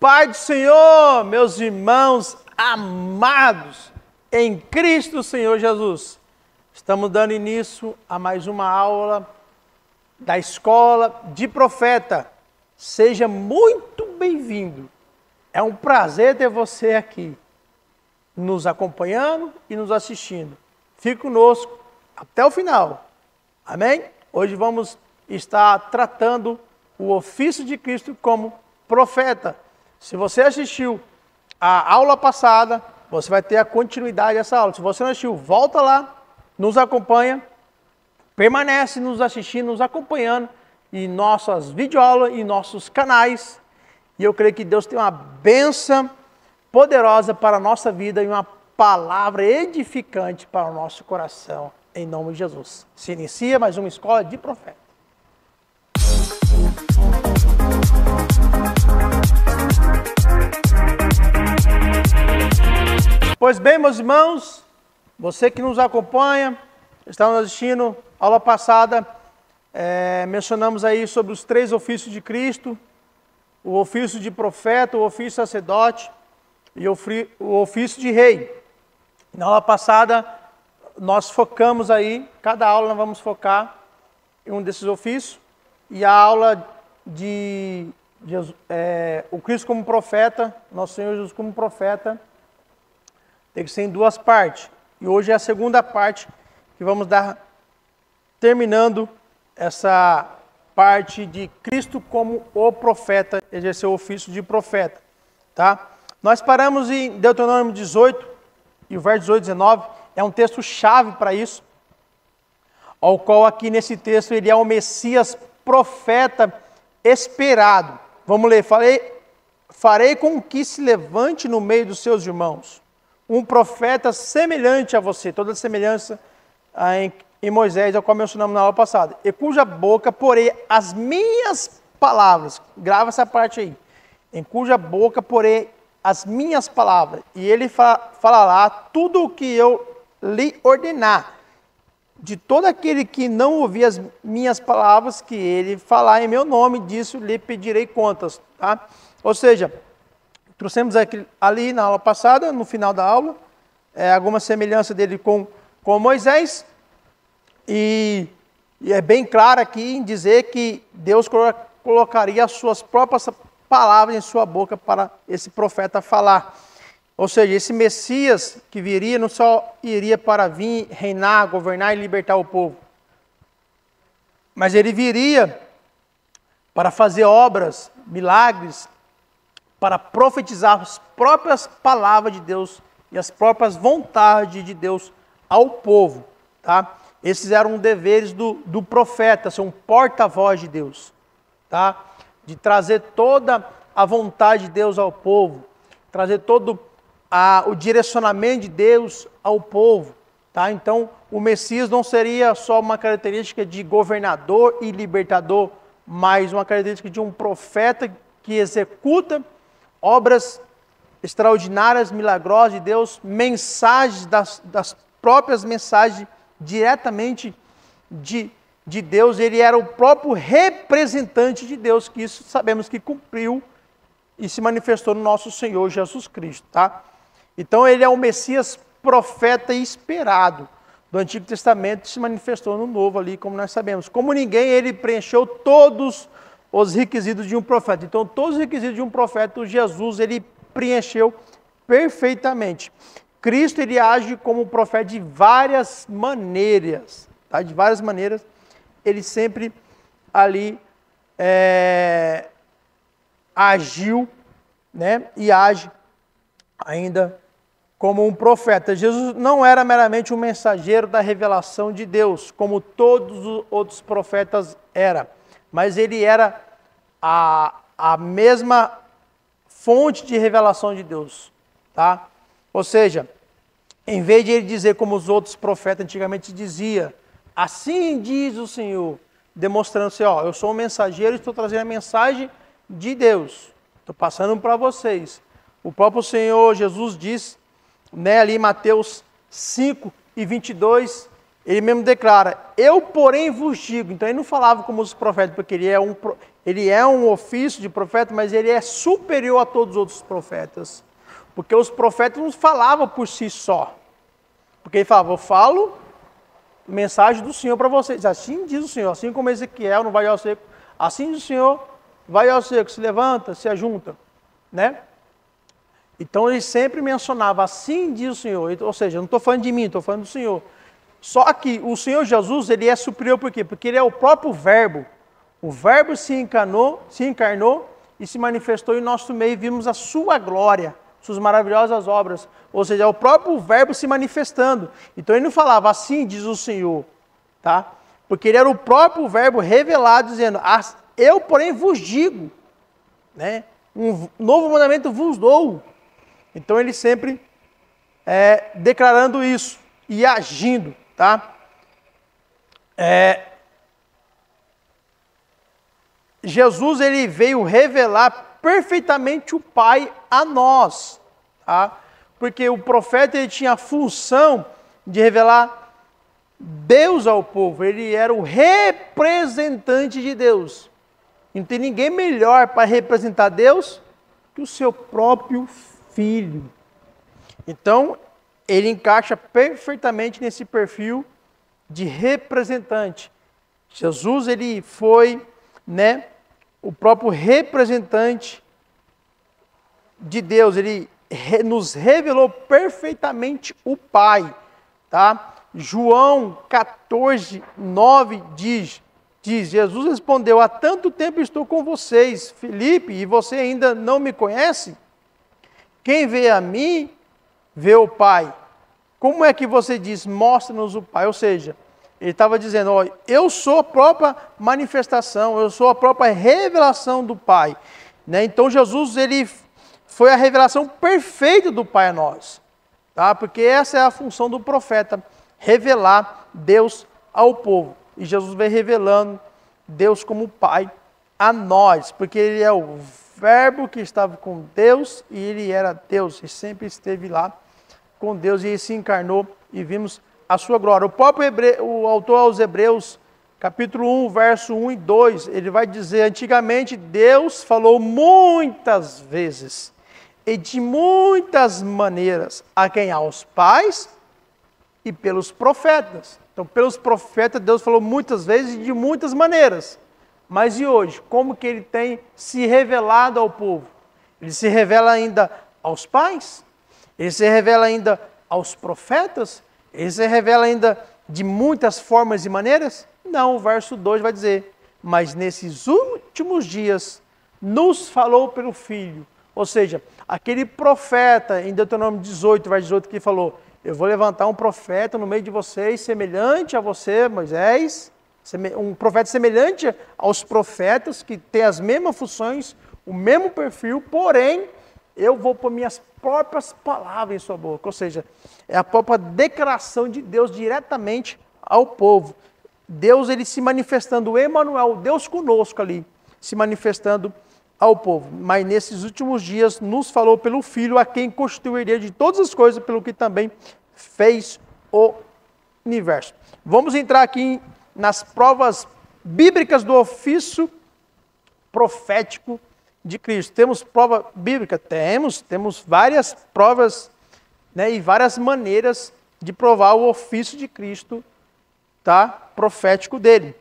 Pai do Senhor, meus irmãos amados, em Cristo Senhor Jesus. Estamos dando início a mais uma aula da Escola de Profeta. Seja muito bem-vindo. É um prazer ter você aqui, nos acompanhando e nos assistindo. Fique conosco até o final. Amém? Hoje vamos estar tratando o ofício de Cristo como profeta. Se você assistiu a aula passada, você vai ter a continuidade dessa aula. Se você não assistiu, volta lá, nos acompanha, permanece nos assistindo, nos acompanhando em nossas videoaulas, em nossos canais. E eu creio que Deus tem uma bênção poderosa para a nossa vida e uma palavra edificante para o nosso coração, em nome de Jesus. Se inicia mais uma escola de profeta. Pois bem, meus irmãos, você que nos acompanha, estamos assistindo a aula passada, mencionamos aí sobre os 3 ofícios de Cristo, o ofício de profeta, o ofício de sacerdote e o ofício de rei. Na aula passada, nós focamos aí, cada aula nós vamos focar em um desses ofícios, e a aula de Jesus, o Cristo como profeta, nosso Senhor Jesus como profeta, tem que ser em 2 partes. E hoje é a segunda parte que vamos dar, terminando essa parte de Cristo como o profeta, exerceu o ofício de profeta. Tá? Nós paramos em Deuteronômio 18, e o verso 18 e 19, é um texto chave para isso, ao qual aqui nesse texto ele é o Messias profeta esperado. Vamos ler, farei com que se levante no meio dos seus irmãos um profeta semelhante a você, toda a semelhança em Moisés, ao qual mencionamos na aula passada, e cuja boca porei as minhas palavras, grava essa parte aí, em cuja boca porei as minhas palavras, e ele falará tudo o que eu lhe ordenar. De todo aquele que não ouvir as minhas palavras, que ele falar em meu nome, disso lhe pedirei contas. Tá? Ou seja, trouxemos ali na aula passada, no final da aula, alguma semelhança dele com Moisés, e é bem claro aqui em dizer que Deus colocaria as suas próprias palavras em sua boca para esse profeta falar. Ou seja, esse Messias que viria não só iria para vir, reinar, governar e libertar o povo, mas ele viria para fazer obras, milagres, para profetizar as próprias palavras de Deus e as próprias vontades de Deus ao povo. Tá? Esses eram deveres do profeta, ser um porta-voz de Deus, tá? De trazer toda a vontade de Deus ao povo, trazer todo o direcionamento de Deus ao povo. Tá? Então, o Messias não seria só uma característica de governador e libertador, mas uma característica de um profeta que executa obras extraordinárias, milagrosas de Deus, mensagens das próprias mensagens diretamente de Deus. Ele era o próprio representante de Deus, que isso sabemos que cumpriu e se manifestou no nosso Senhor Jesus Cristo. Tá? Então ele é o Messias profeta esperado do Antigo Testamento, que se manifestou no Novo ali, como nós sabemos. Como ninguém, ele preencheu todos os requisitos de um profeta. Então todos os requisitos de um profeta, o Jesus, ele preencheu perfeitamente. Cristo, ele age como profeta de várias maneiras. Tá? De várias maneiras, ele sempre ali agiu, né? E age ainda como um profeta. Jesus não era meramente um mensageiro da revelação de Deus, como todos os outros profetas eram, mas ele era a mesma fonte de revelação de Deus. Tá? Ou seja, em vez de ele dizer como os outros profetas antigamente dizia, assim diz o Senhor, demonstrando assim, ó, eu sou um mensageiro e estou trazendo a mensagem de Deus, estou passando para vocês. O próprio Senhor Jesus diz, né, ali em Mateus 5 e 22, ele mesmo declara, eu porém vos digo. Então ele não falava como os profetas, porque ele é um ofício de profeta, mas ele é superior a todos os outros profetas. Porque os profetas não falavam por si só. Porque ele falava, eu falo mensagem do Senhor para vocês. Assim diz o Senhor, assim como Ezequiel no Vale ao Seco, assim diz o Senhor, vai ao seco, se levanta, se ajunta, né? Então ele sempre mencionava, assim diz o Senhor, ou seja, eu não estou falando de mim, estou falando do Senhor. Só que o Senhor Jesus, ele é superior por quê? Porque ele é o próprio Verbo. O Verbo se encarnou e se manifestou em nosso meio e vimos a sua glória, suas maravilhosas obras. Ou seja, é o próprio Verbo se manifestando. Então ele não falava, assim diz o Senhor, tá? Porque ele era o próprio Verbo revelado, dizendo, eu porém vos digo, né? Um novo mandamento vos dou. Então ele sempre declarando isso e agindo, tá? Jesus, ele veio revelar perfeitamente o Pai a nós, tá? Porque o profeta, ele tinha a função de revelar Deus ao povo, ele era o representante de Deus. Não tem ninguém melhor para representar Deus que o seu próprio Filho. Então, ele encaixa perfeitamente nesse perfil de representante. Jesus, ele foi, né, o próprio representante de Deus. Ele nos revelou perfeitamente o Pai, tá? João 14, 9 diz, Jesus respondeu, há tanto tempo estou com vocês, Filipe, e você ainda não me conhece? Quem vê a mim, vê o Pai. Como é que você diz, mostra-nos o Pai? Ou seja, ele estava dizendo, ó, eu sou a própria manifestação, eu sou a própria revelação do Pai. Né? Então Jesus, ele foi a revelação perfeita do Pai a nós. Tá? Porque essa é a função do profeta, revelar Deus ao povo. E Jesus vem revelando Deus como Pai a nós, porque ele é o Verbo que estava com Deus e ele era Deus, e sempre esteve lá com Deus e ele se encarnou e vimos a sua glória. O autor aos Hebreus, capítulo 1, verso 1 e 2, ele vai dizer, antigamente Deus falou muitas vezes e de muitas maneiras a quem? Aos pais e pelos profetas. Então, pelos profetas, Deus falou muitas vezes e de muitas maneiras. Mas e hoje? Como que ele tem se revelado ao povo? Ele se revela ainda aos pais? Ele se revela ainda aos profetas? Ele se revela ainda de muitas formas e maneiras? Não, o verso 2 vai dizer, mas nesses últimos dias nos falou pelo Filho. Ou seja, aquele profeta em Deuteronômio 18, verso 18, que falou, eu vou levantar um profeta no meio de vocês, semelhante a você, Moisés, um profeta semelhante aos profetas, que tem as mesmas funções, o mesmo perfil, porém, eu vou pôr minhas próprias palavras em sua boca. Ou seja, é a própria declaração de Deus diretamente ao povo. Deus, ele se manifestando, o Emanuel, Deus conosco ali, se manifestando ao povo. Mas nesses últimos dias nos falou pelo Filho, a quem constituiria de todas as coisas, pelo que também fez o universo. Vamos entrar aqui nas provas bíblicas do ofício profético de Cristo. Temos prova bíblica? Temos várias provas, né, e várias maneiras de provar o ofício de Cristo, tá, profético dele.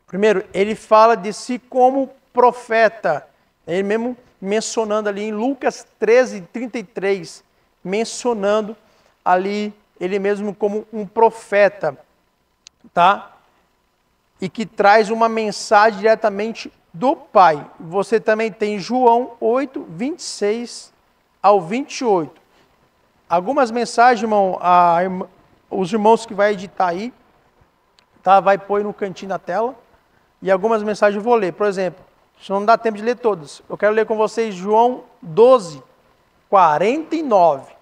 Primeiro, ele fala de si como profeta. Ele mesmo mencionando ali em Lucas 13, 33, mencionando ali ele mesmo como um profeta, tá? E que traz uma mensagem diretamente do Pai. Você também tem João 8, 26 ao 28. Algumas mensagens, irmão, os irmãos que vai editar aí, tá? Vai pôr no cantinho da tela. E algumas mensagens eu vou ler. Por exemplo, não dá tempo de ler todas. Eu quero ler com vocês João 12, 49.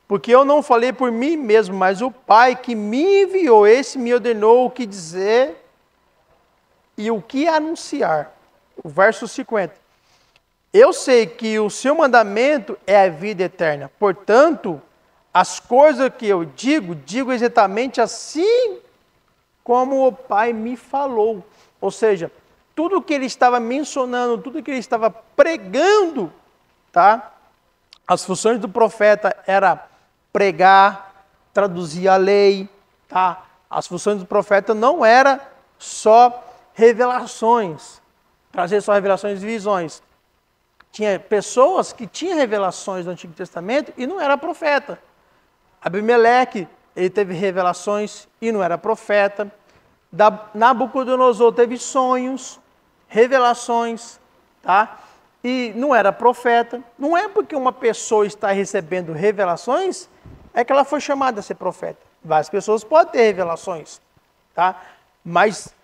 Porque eu não falei por mim mesmo, mas o Pai que me enviou, esse me ordenou o que dizer e o que anunciar. O verso 50. Eu sei que o seu mandamento é a vida eterna. Portanto, as coisas que eu digo exatamente assim como o Pai me falou. Ou seja, tudo que ele estava mencionando, tudo que ele estava pregando, tá? As funções do profeta era pregar, traduzir a lei, tá? As funções do profeta não era só revelações, trazer só revelações e visões. Tinha pessoas que tinham revelações do Antigo Testamento e não era profeta. Abimeleque, ele teve revelações e não era profeta. Nabucodonosor teve sonhos, revelações, tá? E não era profeta. Não é porque uma pessoa está recebendo revelações, é que ela foi chamada a ser profeta. Várias pessoas podem ter revelações, tá? Mas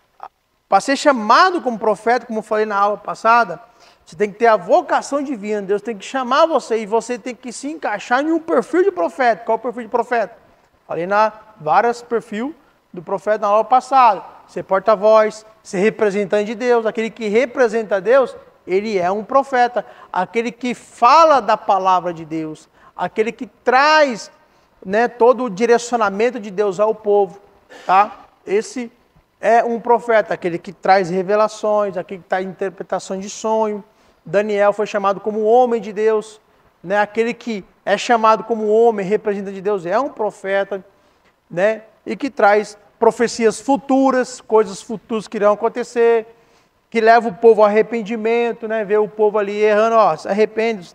para ser chamado como profeta, como eu falei na aula passada, você tem que ter a vocação divina. Deus tem que chamar você e você tem que se encaixar em um perfil de profeta. Qual é o perfil de profeta? Falei vários perfis do profeta na aula passada. Ser porta-voz, ser representante de Deus. Aquele que representa Deus, ele é um profeta. Aquele que fala da palavra de Deus. Aquele que traz, né, todo o direcionamento de Deus ao povo. Tá? Esse é um profeta. Aquele que traz revelações, aquele que traz interpretação de sonho. Daniel foi chamado como homem de Deus, né? Aquele que é chamado como homem, representante de Deus, é um profeta, né? E que traz profecias futuras, coisas futuras que irão acontecer, que leva o povo ao arrependimento, né? Vê o povo ali errando, ó, se arrepende,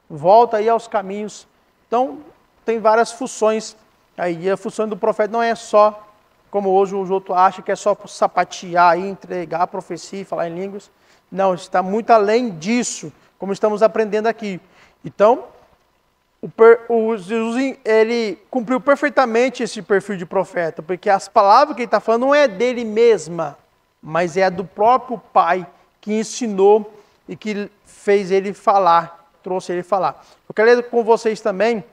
volta aí aos caminhos. Então, tem várias funções aí. E a função do profeta não é só, como hoje os outros acham, que é só sapatear e entregar a profecia e falar em línguas. Não, está muito além disso, como estamos aprendendo aqui. Então, Jesus, ele cumpriu perfeitamente esse perfil de profeta, porque as palavras que ele está falando não é dele mesma, mas é do próprio Pai que ensinou e que fez ele falar, trouxe ele falar. Eu quero ler com vocês também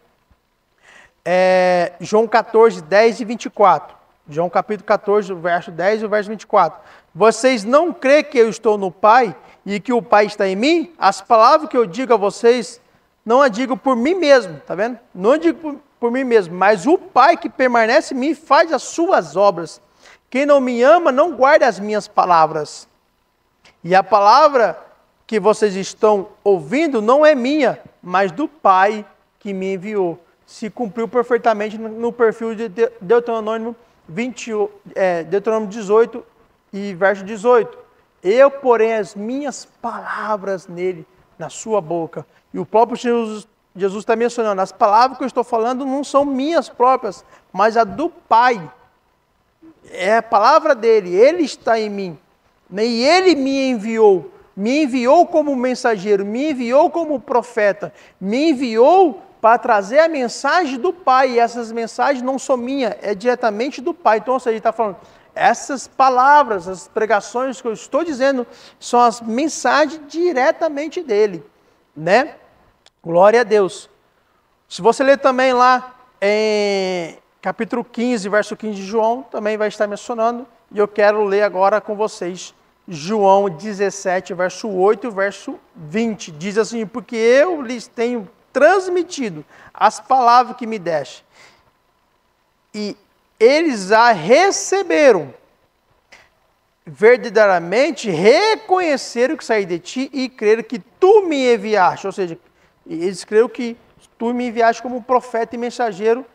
João 14, 10 e 24. João capítulo 14, o verso 10 e o verso 24. Vocês não creem que eu estou no Pai e que o Pai está em mim? As palavras que eu digo a vocês, não as digo por mim mesmo, tá vendo? Não digo por mim mesmo, mas o Pai que permanece em mim faz as suas obras. Quem não me ama não guarda as minhas palavras. E a palavra que vocês estão ouvindo não é minha, mas do Pai que me enviou. Se cumpriu perfeitamente no perfil de Deuteronômio 18 e verso 18. Eu porei as minhas palavras nele, na sua boca. E o próprio Jesus está mencionando, as palavras que eu estou falando não são minhas próprias, mas a do Pai. É a palavra dele, ele está em mim. E ele me enviou como mensageiro, me enviou como profeta, me enviou para trazer a mensagem do Pai. E essas mensagens não são minhas, é diretamente do Pai. Então, ou seja, ele está falando, essas palavras, as pregações que eu estou dizendo, são as mensagens diretamente dele, né? Glória a Deus. Se você ler também lá em capítulo 15, verso 15 de João, também vai estar mencionando, e eu quero ler agora com vocês, João 17, verso 8 e verso 20. Diz assim, porque eu lhes tenho transmitido as palavras que me deste, e eles a receberam, verdadeiramente reconheceram que saí de ti e creram que tu me enviaste. Ou seja, eles creram que tu me enviaste como profeta e mensageiro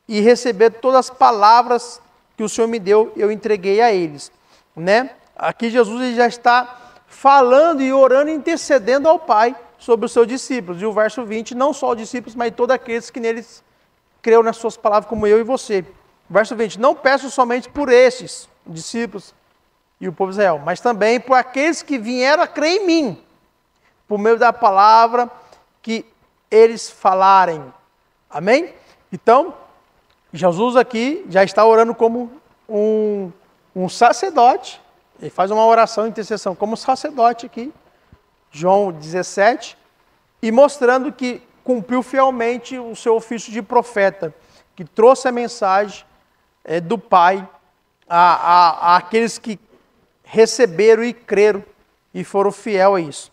e receberam todas as palavras que o Senhor me deu, eu entreguei a eles, né? Aqui Jesus ele já está falando e orando, intercedendo ao Pai sobre os seus discípulos. E o verso 20, não só os discípulos, mas todos aqueles que neles creu nas suas palavras, como eu e você. Verso 20, não peço somente por estes discípulos e o povo de Israel, mas também por aqueles que vieram a crer em mim, por meio da palavra que eles falarem. Amém? Então, Jesus aqui já está orando como um sacerdote. Ele faz uma oração de intercessão como sacerdote aqui, João 17, e mostrando que cumpriu fielmente o seu ofício de profeta, que trouxe a mensagem do Pai àqueles que receberam e creram e foram fiel a isso.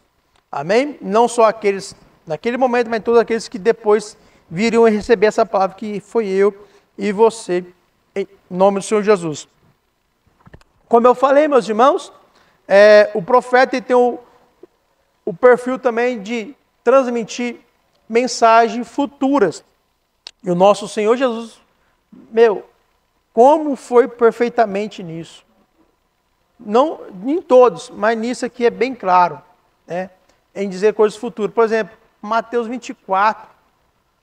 Amém? Não só aqueles naquele momento, mas todos aqueles que depois viriam a receber essa palavra, que foi eu e você, em nome do Senhor Jesus. Como eu falei, meus irmãos, o profeta tem o perfil também de transmitir mensagens futuras. E o nosso Senhor Jesus, como foi perfeitamente nisso? Não em todos, mas nisso aqui é bem claro, né? Em dizer coisas futuras. Por exemplo, Mateus 24,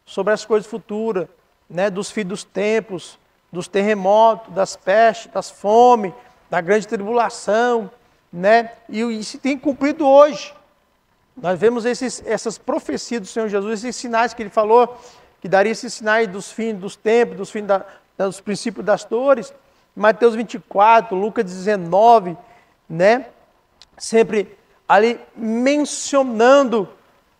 sobre as coisas futuras, né? Dos fins dos tempos, dos terremotos, das pestes, das fomes, da grande tribulação, né? E isso tem cumprido hoje. Nós vemos essas profecias do Senhor Jesus, esses sinais que ele falou, que daria esses sinais dos fins dos tempos, dos fins dos princípios das dores. Mateus 24, Lucas 19, né? Sempre ali mencionando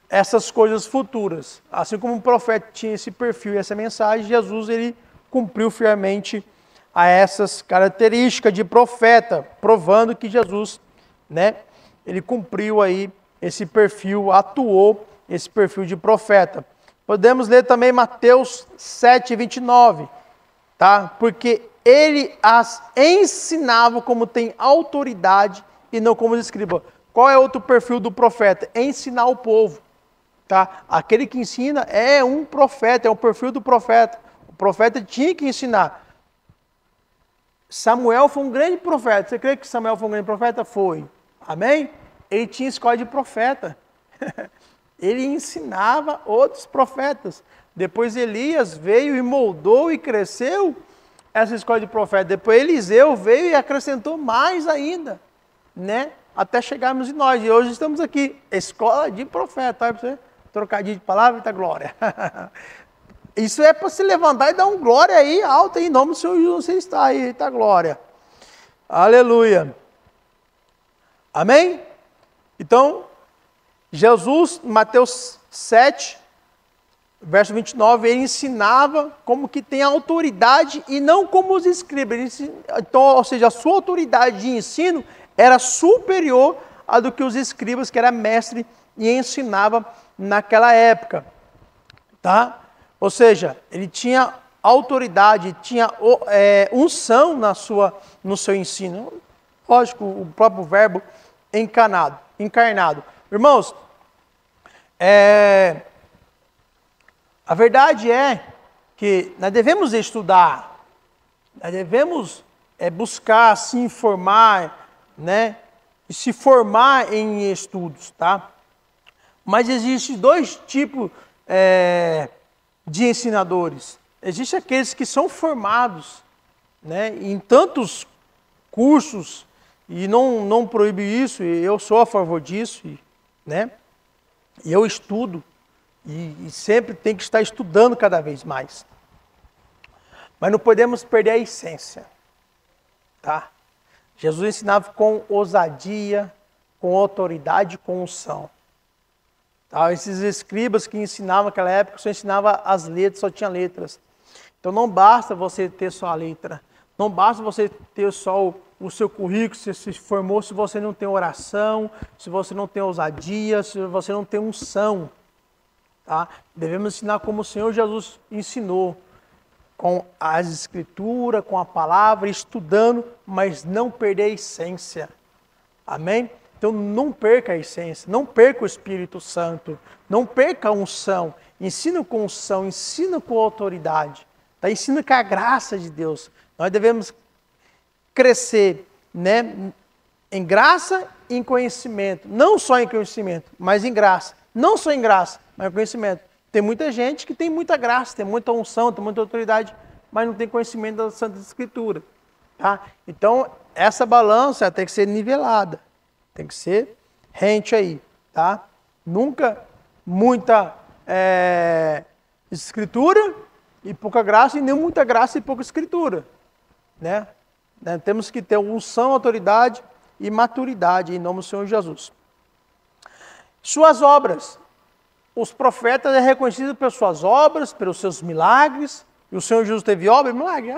essas coisas futuras. Assim como o profeta tinha esse perfil e essa mensagem, Jesus ele cumpriu fielmente a essas características de profeta, provando que Jesus, né, ele cumpriu aí esse perfil, atuou esse perfil de profeta. Podemos ler também Mateus 7, 29, tá? Porque ele as ensinava como tem autoridade e não como escriba. Qual é outro perfil do profeta? Ensinar o povo, tá? Aquele que ensina é um profeta, é um perfil do profeta. O profeta tinha que ensinar. Samuel foi um grande profeta. Você crê que Samuel foi um grande profeta? Foi. Amém? Ele tinha escola de profeta. Ele ensinava outros profetas. Depois Elias veio e moldou e cresceu essa escola de profeta. Depois Eliseu veio e acrescentou mais ainda, né? Até chegarmos em nós. E hoje estamos aqui, escola de profeta. Olha para você, trocadilho de palavra, eita glória. Isso é para se levantar e dar um glória aí, alto aí, em nome do Senhor Jesus, você está aí, eita glória. Aleluia. Amém? Então, Jesus, Mateus 7, verso 29, ele ensinava como que tem autoridade e não como os escribas. Então, ou seja, a sua autoridade de ensino era superior à do que os escribas, que era mestre e ensinava naquela época. Tá? Ou seja, ele tinha autoridade, tinha unção no seu ensino. Lógico, o próprio verbo encarnado. Irmãos, a verdade é que nós devemos estudar, nós devemos buscar se informar, né? E se formar em estudos, tá? Mas existem dois tipos de ensinadores. Existem aqueles que são formados, né, em tantos cursos, e não proíbe isso, e eu sou a favor disso, né? E eu estudo, e sempre tem que estar estudando cada vez mais. Mas não podemos perder a essência, tá? Jesus ensinava com ousadia, com autoridade, com unção. Tá? Esses escribas que ensinavam naquela época só ensinavam as letras, só tinha letras. Então não basta você ter só a letra, não basta você ter só o seu currículo, se se formou, se você não tem oração, se você não tem ousadia, se você não tem unção. Tá? Devemos ensinar como o Senhor Jesus ensinou, com as escrituras, com a palavra, estudando, mas não perder a essência. Amém? Então não perca a essência, não perca o Espírito Santo, não perca a unção. Ensina com unção, ensina com autoridade. Tá? Ensina com a graça de Deus. Nós devemos crescer, né, em graça e em conhecimento. Não só em conhecimento, mas em graça. Não só em graça, mas em conhecimento. Tem muita gente que tem muita graça, tem muita unção, tem muita autoridade, mas não tem conhecimento da Santa Escritura. Tá? Então, essa balança tem que ser nivelada. Tem que ser rente aí. Tá? Nunca muita escritura e pouca graça, e nem muita graça e pouca escritura. Né? Temos que ter unção, autoridade e maturidade em nome do Senhor Jesus. Suas obras. Os profetas é reconhecido pelas suas obras, pelos seus milagres. E o Senhor Jesus teve obra e milagre?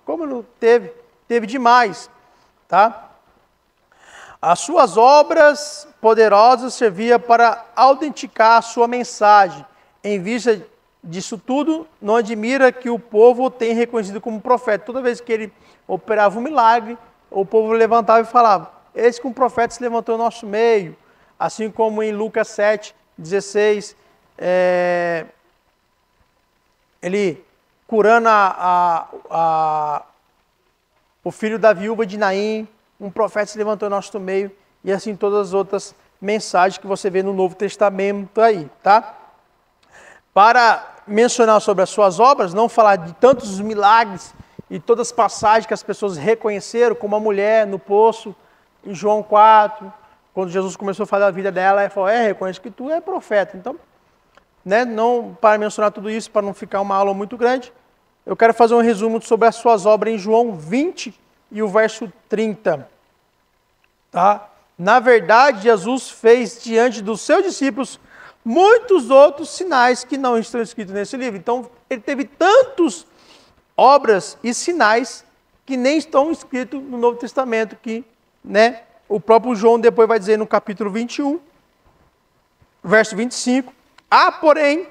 Como não teve? Teve demais. Tá? As suas obras poderosas serviam para autenticar a sua mensagem. Em vista disso tudo, não admira que o povo tenha reconhecido como profeta. Toda vez que ele operava um milagre, o povo levantava e falava, eis que um profeta se levantou no nosso meio, assim como em Lucas 7, 16, ele curando o filho da viúva de Naim, um profeta se levantou no nosso meio, e assim todas as outras mensagens que você vê no Novo Testamento aí, tá? Para mencionar sobre as suas obras, não falar de tantos milagres e todas as passagens que as pessoas reconheceram, como a mulher no poço, em João 4, quando Jesus começou a falar da vida dela, ela falou, reconheço que tu é profeta. Então, né, não para mencionar tudo isso, para não ficar uma aula muito grande, eu quero fazer um resumo sobre as suas obras em João 20 e o verso 30. Tá? Na verdade, Jesus fez diante dos seus discípulos muitos outros sinais que não estão escritos nesse livro. Então, ele teve tantas obras e sinais que nem estão escritos no Novo Testamento, que, né, o próprio João depois vai dizer no capítulo 21, verso 25, há, porém,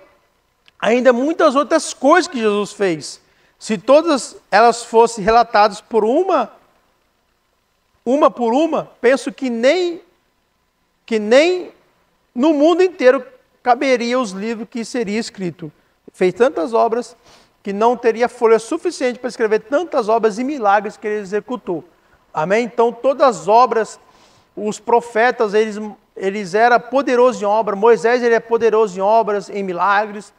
ainda muitas outras coisas que Jesus fez. Se todas elas fossem relatadas por uma por uma, penso que nem no mundo inteiro caberia os livros que seria escrito. Fez tantas obras que não teria folha suficiente para escrever tantas obras e milagres que ele executou. Amém? Então, todas as obras, os profetas, eles eram poderosos em obra. Moisés, ele é poderoso em obras, em milagres.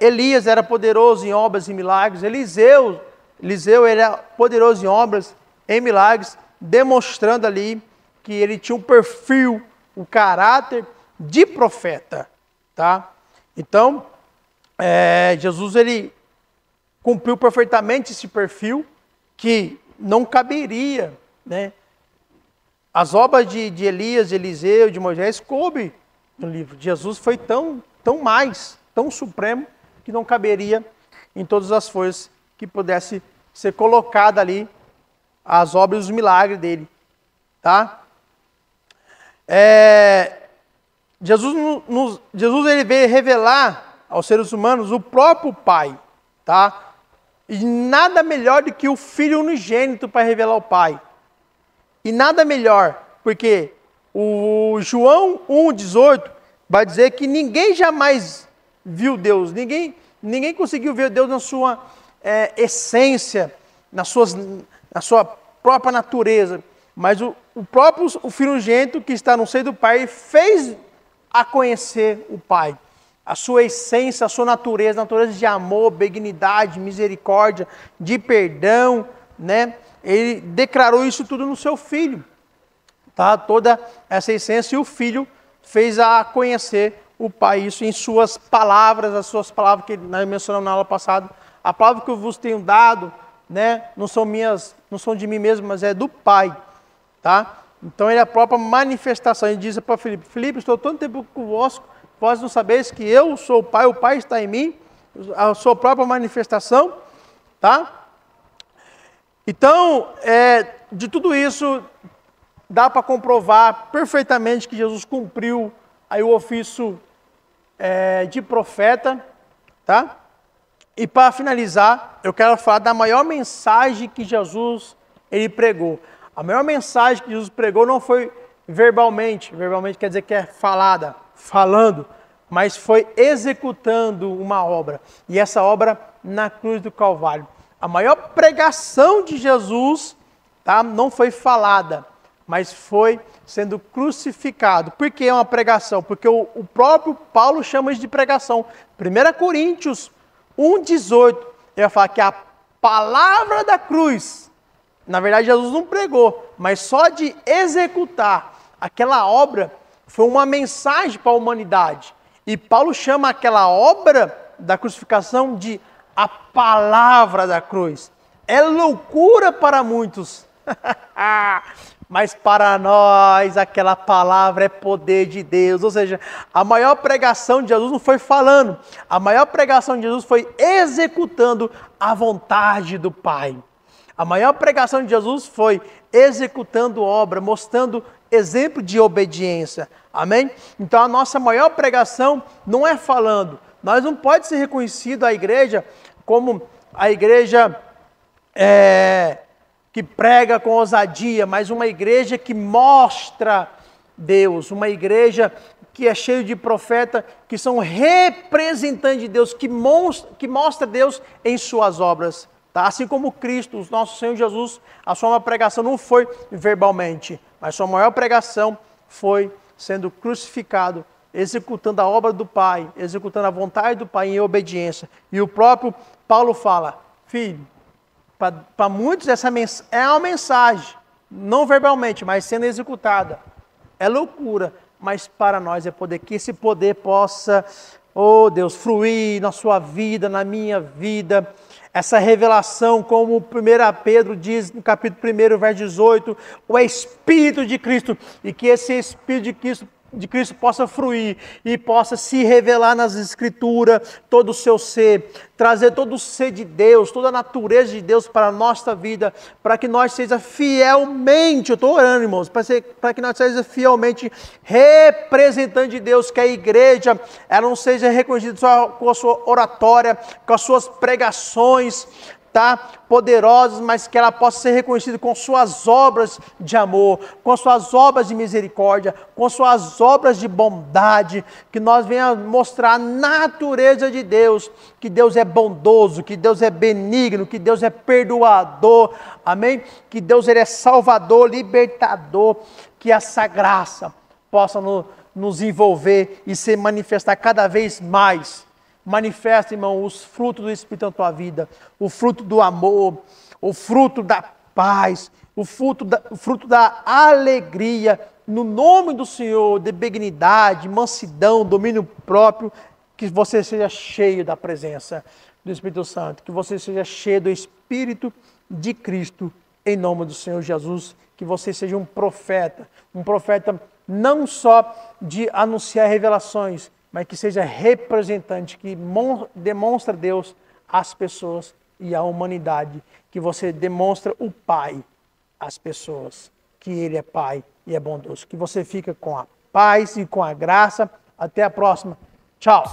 Elias era poderoso em obras e milagres. Eliseu, ele era poderoso em obras, em milagres, demonstrando ali que ele tinha um perfil, um caráter de profeta, tá? Então, Jesus, ele cumpriu perfeitamente esse perfil que não caberia, né? As obras de Elias, de Eliseu, de Moisés, coube no livro. Jesus foi tão supremo, que não caberia em todas as folhas que pudesse ser colocada ali as obras e os milagres dele, tá? Jesus ele veio revelar aos seres humanos o próprio Pai, tá? E nada melhor do que o Filho unigênito para revelar o Pai. E nada melhor, porque o João 1,18 vai dizer que ninguém jamais viu Deus, ninguém conseguiu ver Deus na sua essência, na sua própria natureza, mas o Filho unigênito que está no seio do Pai fez a conhecer o Pai, a sua essência, a sua natureza de amor, benignidade, misericórdia, de perdão, né? Ele declarou isso tudo no seu Filho, tá? Toda essa essência, e o Filho fez a conhecer o Pai, isso em suas palavras, as suas palavras que nós mencionamos na aula passada, a palavra que eu vos tenho dado, né, não são de mim mesmo, mas é do Pai, tá? Então ele é a própria manifestação. Ele diz para Filipe, Filipe, estou tanto tempo convosco, vós não sabeis que eu sou o Pai está em mim, a sua própria manifestação, tá? Então, de tudo isso, dá para comprovar perfeitamente que Jesus cumpriu aí o ofício de profeta, tá? E para finalizar, eu quero falar da maior mensagem que Jesus ele pregou. A maior mensagem que Jesus pregou não foi verbalmente quer dizer que é falando, mas foi executando uma obra. E essa obra na cruz do Calvário. A maior pregação de Jesus, tá, não foi falada, mas foi sendo crucificado. Por que é uma pregação? Porque o próprio Paulo chama isso de pregação. 1 Coríntios 1,18, ele vai falar que a palavra da cruz, na verdade Jesus não pregou, mas só de executar aquela obra foi uma mensagem para a humanidade. E Paulo chama aquela obra da crucificação de a palavra da cruz. É loucura para muitos, mas para nós aquela palavra é poder de Deus. Ou seja, a maior pregação de Jesus não foi falando, a maior pregação de Jesus foi executando a vontade do Pai. A maior pregação de Jesus foi executando obra, mostrando exemplo de obediência. Amém? Então a nossa maior pregação não é falando. Nós não pode ser reconhecido a igreja como a igreja que prega com ousadia, mas uma igreja que mostra Deus, uma igreja que é cheia de profetas, que são representantes de Deus, que mostra Deus em suas obras. Tá? Assim como Cristo, o nosso Senhor Jesus, a sua pregação não foi verbalmente, mas sua maior pregação foi sendo crucificado, executando a obra do Pai, executando a vontade do Pai em obediência. E o próprio Paulo fala, filho, para muitos essa é uma mensagem, não verbalmente, mas sendo executada. É loucura, mas para nós é poder, que esse poder possa, oh Deus, fluir na sua vida, na minha vida. Essa revelação, como 1 Pedro diz no capítulo 1, verso 18, o Espírito de Cristo, e que esse Espírito de Cristo possa fluir e possa se revelar nas Escrituras, todo o seu ser, trazer todo o ser de Deus, toda a natureza de Deus para a nossa vida, para que nós seja fielmente, eu estou orando, irmãos, para que nós seja fielmente representante de Deus, que a igreja, ela não seja reconhecida só com a sua oratória, com as suas pregações, tá? Poderosas, mas que ela possa ser reconhecida com suas obras de amor, com suas obras de misericórdia, com suas obras de bondade, que nós venhamos mostrar a natureza de Deus, que Deus é bondoso, que Deus é benigno, que Deus é perdoador, amém? Que Deus ele é salvador, libertador, que essa graça possa nos envolver e se manifestar cada vez mais. Manifesta, irmão, os frutos do Espírito na tua vida, o fruto do amor, o fruto da paz, o fruto da alegria, no nome do Senhor, de benignidade, mansidão, domínio próprio, que você seja cheio da presença do Espírito Santo, que você seja cheio do Espírito de Cristo, em nome do Senhor Jesus, que você seja um profeta não só de anunciar revelações, mas que seja representante, que demonstra Deus às pessoas e à humanidade, que você demonstra o Pai às pessoas, que Ele é Pai e é bondoso. Que você fica com a paz e com a graça. Até a próxima. Tchau.